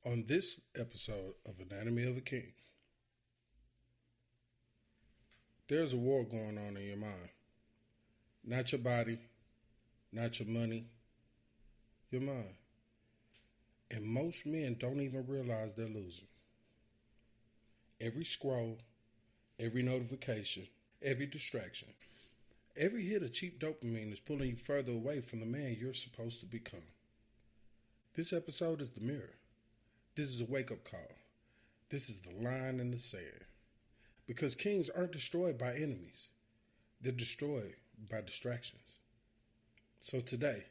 On this episode of Anatomy of a King, there's a war going on in your mind. Not your body, not your money, your mind. And most men don't even realize they're losing. Every scroll, every notification, every distraction, every hit of cheap dopamine is pulling you further away from the man you're supposed to become. This episode is the mirror. This is a wake-up call. This is the line in the sand. Because kings aren't destroyed by enemies. They're destroyed by distractions. So today,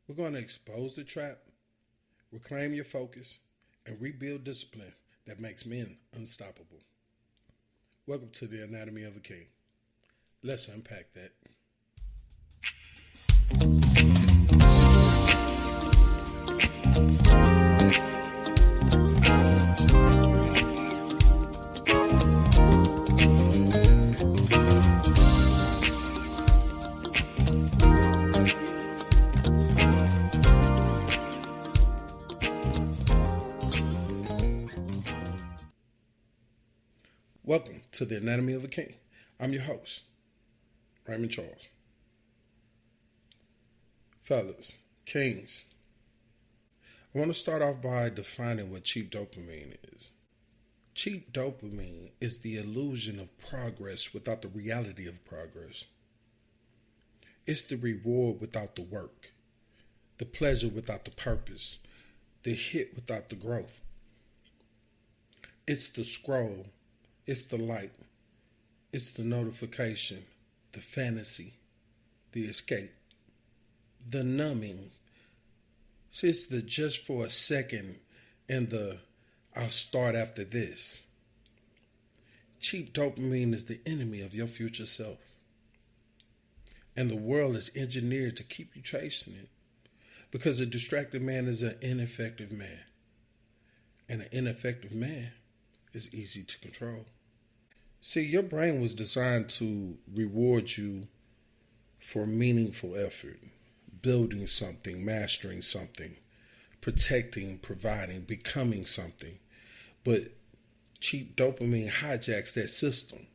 we're going to expose the trap, reclaim your focus, and rebuild discipline that makes men unstoppable. Welcome to the Anatomy of a King. Let's unpack that. Welcome to the Anatomy of a King. I'm your host, Raymond Charles. Fellas, kings, I want to start off by defining what cheap dopamine is. Cheap dopamine is the illusion of progress without the reality of progress. It's the reward without the work, the pleasure without the purpose, the hit without the growth. It's the scroll. It's the light, it's the notification, the fantasy, the escape, the numbing. It's the just for a second and the I'll start after this. Cheap dopamine is the enemy of your future self. And the world is engineered to keep you chasing it because a distracted man is an ineffective man. And an ineffective man is easy to control. See, your brain was designed to reward you for meaningful effort, building something, mastering something, protecting, providing, becoming something. But cheap dopamine hijacks that system.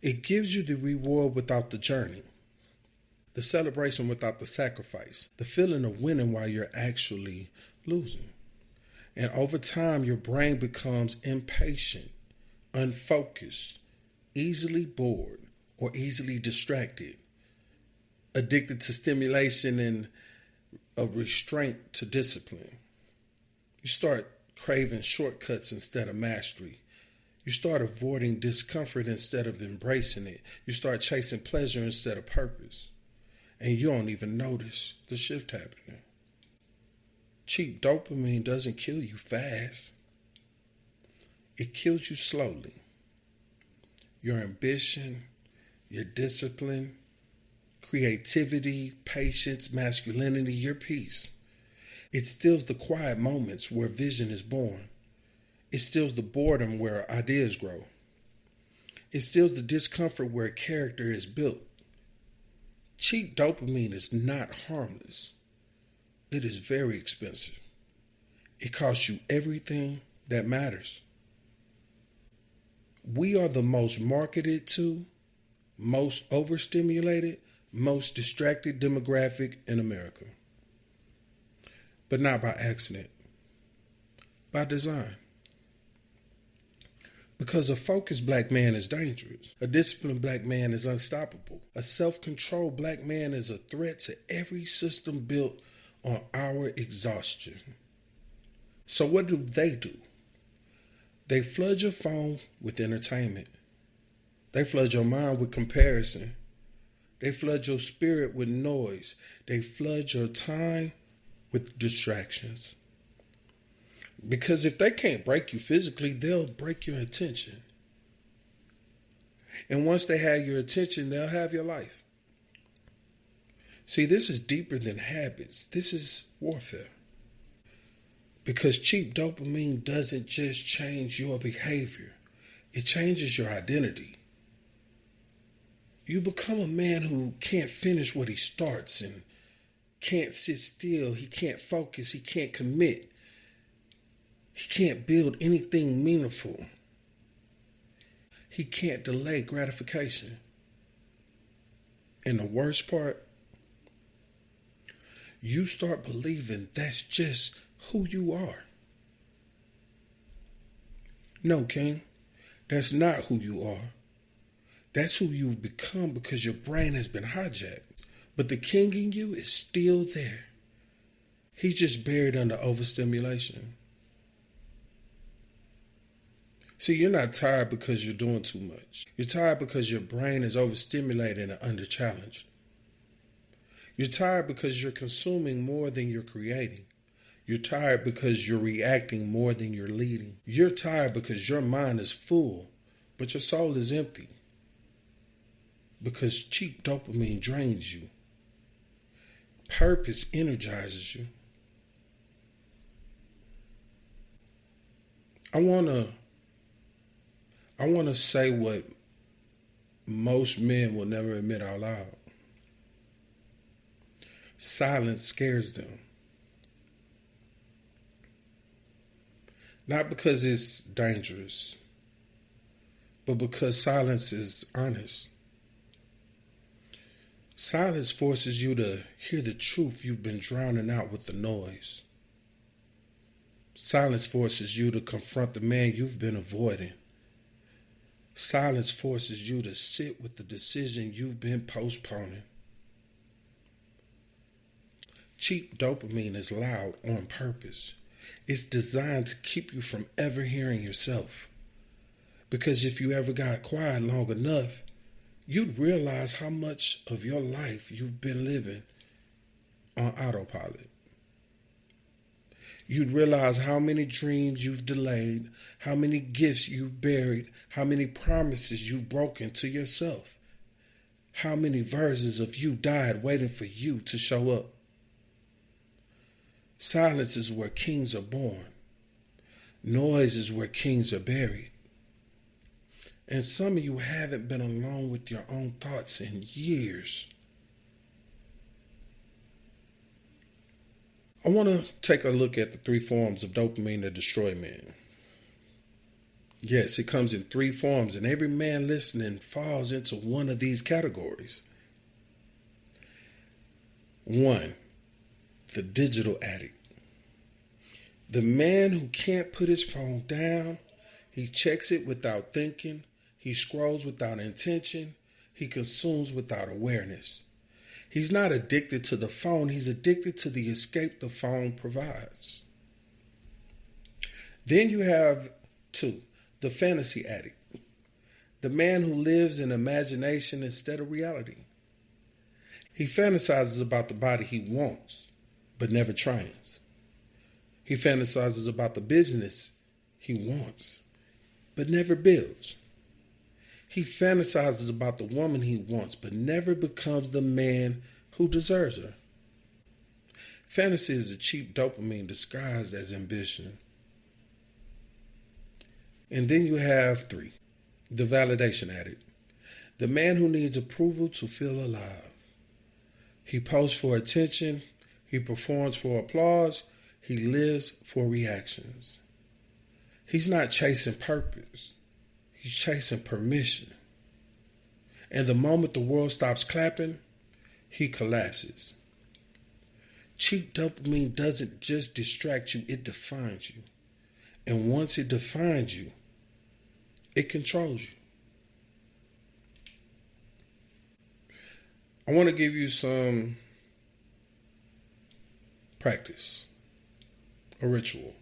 It gives you the reward without the journey, the celebration without the sacrifice, the feeling of winning while you're actually losing. And over time, your brain becomes impatient, unfocused, easily bored, or easily distracted, addicted to stimulation and a restraint to discipline. You start craving shortcuts instead of mastery. You start avoiding discomfort instead of embracing it. You start chasing pleasure instead of purpose. And you don't even notice the shift happening. Cheap dopamine doesn't kill you fast. It kills you slowly. Your ambition, your discipline, creativity, patience, masculinity, your peace. It steals the quiet moments where vision is born. It steals the boredom where ideas grow. It steals the discomfort where character is built. Cheap dopamine is not harmless. It is very expensive. It costs you everything that matters. We are the most marketed to, most overstimulated, most distracted demographic in America. But not by accident, by design. Because a focused black man is dangerous. A disciplined black man is unstoppable. A self-controlled black man is a threat to every system built on our exhaustion. So what do? They flood your phone with entertainment. They flood your mind with comparison. They flood your spirit with noise. They flood your time with distractions. Because if they can't break you physically, they'll break your attention. And once they have your attention, they'll have your life. See, this is deeper than habits. This is warfare. Because cheap dopamine doesn't just change your behavior. It changes your identity. You become a man who can't finish what he starts and can't sit still. He can't focus. He can't commit. can't build anything meaningful. He can't delay gratification. And the worst part, you start believing that's just who you are. No, King, that's not who you are. That's who you've become because your brain has been hijacked. But the king in you is still there. He's just buried under overstimulation. See, you're not tired because you're doing too much. You're tired because your brain is overstimulated and under-challenged. You're tired because you're consuming more than you're creating. You're tired because you're reacting more than you're leading. You're tired because your mind is full, but your soul is empty. Because cheap dopamine drains you. Purpose energizes you. I want to say what most men will never admit out loud. Silence scares them. Not because it's dangerous, but because silence is honest. Silence forces you to hear the truth you've been drowning out with the noise. Silence forces you to confront the man you've been avoiding. Silence forces you to sit with the decision you've been postponing. Cheap dopamine is loud on purpose. It's designed to keep you from ever hearing yourself. Because if you ever got quiet long enough, you'd realize how much of your life you've been living on autopilot. You'd realize how many dreams you've delayed, how many gifts you've buried, how many promises you've broken to yourself, how many versions of you died waiting for you to show up. Silence is where kings are born. Noise is where kings are buried. And some of you haven't been alone with your own thoughts in years. I want to take a look at the 3 forms of dopamine that destroy men. Yes, it comes in 3 forms, and every man listening falls into one of these categories. 1, the digital addict. The man who can't put his phone down, he checks it without thinking, he scrolls without intention, he consumes without awareness. He's not addicted to the phone, he's addicted to the escape the phone provides. Then you have 2, the fantasy addict. The man who lives in imagination instead of reality. He fantasizes about the body he wants, but never trains. He fantasizes about the business he wants, but never builds. He fantasizes about the woman he wants, but never becomes the man who deserves her. Fantasy is a cheap dopamine disguised as ambition. And then you have 3, the validation addict. The man who needs approval to feel alive. He posts for attention, he performs for applause, he lives for reactions. He's not chasing purpose. He's chasing permission. And the moment the world stops clapping, he collapses. Cheap dopamine doesn't just distract you, it defines you. And once it defines you, it controls you. I want to give you some practice, a ritual,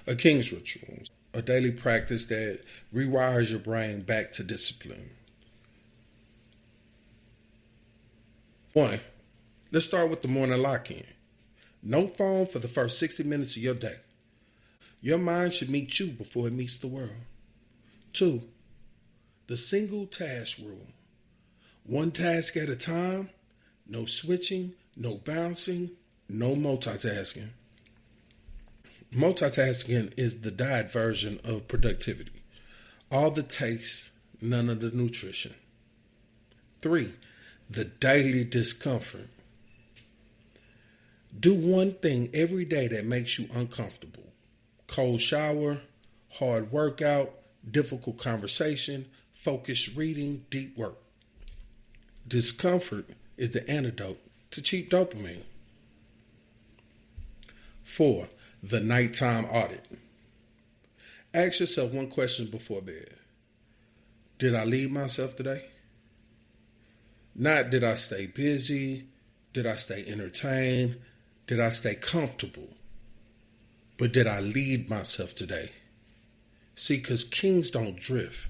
a king's ritual, a daily practice that rewires your brain back to discipline. 1, let's start with the morning lock-in. No phone for the first 60 minutes of your day. Your mind should meet you before it meets the world. 2, the single task rule. 1 task at a time, no switching, no bouncing, no multitasking. Multitasking is the diet version of productivity. All the taste, none of the nutrition. 3, the daily discomfort. Do one thing every day that makes you uncomfortable. Cold shower, hard workout, difficult conversation, focused reading, deep work. Discomfort is the antidote to cheap dopamine. 4. The nighttime audit. Ask yourself one question before bed. Did I lead myself today? Not did I stay busy, did I stay entertained, did I stay comfortable, but did I lead myself today? See, because kings don't drift,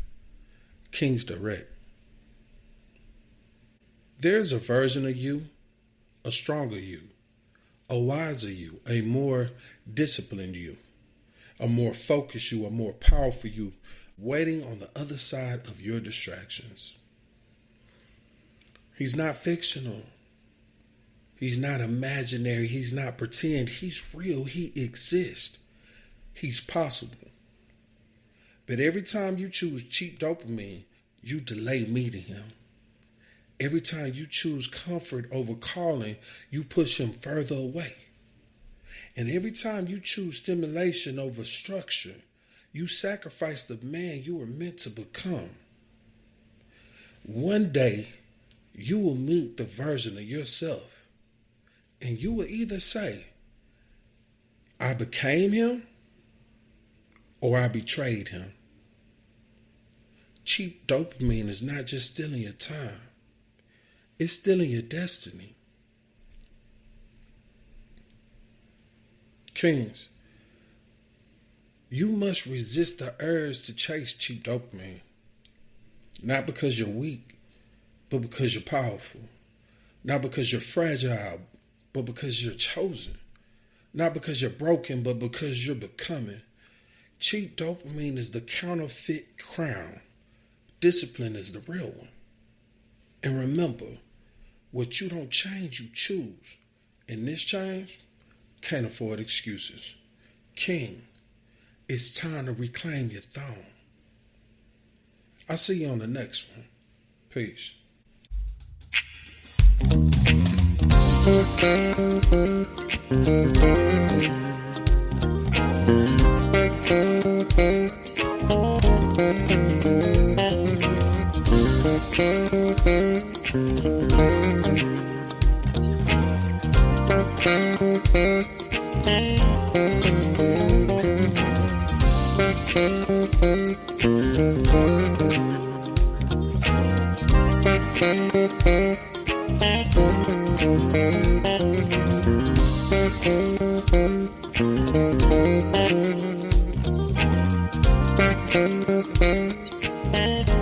kings direct. There's a version of you, a stronger you, a wiser you, a more disciplined you, a more focused you, a more powerful you, waiting on the other side of your distractions. He's not fictional. He's not imaginary. He's not pretend. He's real. He exists. He's possible. But every time you choose cheap dopamine, you delay meeting him. Every time you choose comfort over calling, you push him further away. And every time you choose stimulation over structure, you sacrifice the man you were meant to become. One day, you will meet the version of yourself, and you will either say, I became him, or I betrayed him. Cheap dopamine is not just stealing your time. It's stealing your destiny. Kings, you must resist the urge to chase cheap dopamine. Not because you're weak, but because you're powerful. Not because you're fragile, but because you're chosen. Not because you're broken, but because you're becoming. Cheap dopamine is the counterfeit crown. Discipline is the real one. And remember, what you don't change, you choose. And this change can't afford excuses. King, it's time to reclaim your throne. I'll see you on the next one. Peace. Thank you.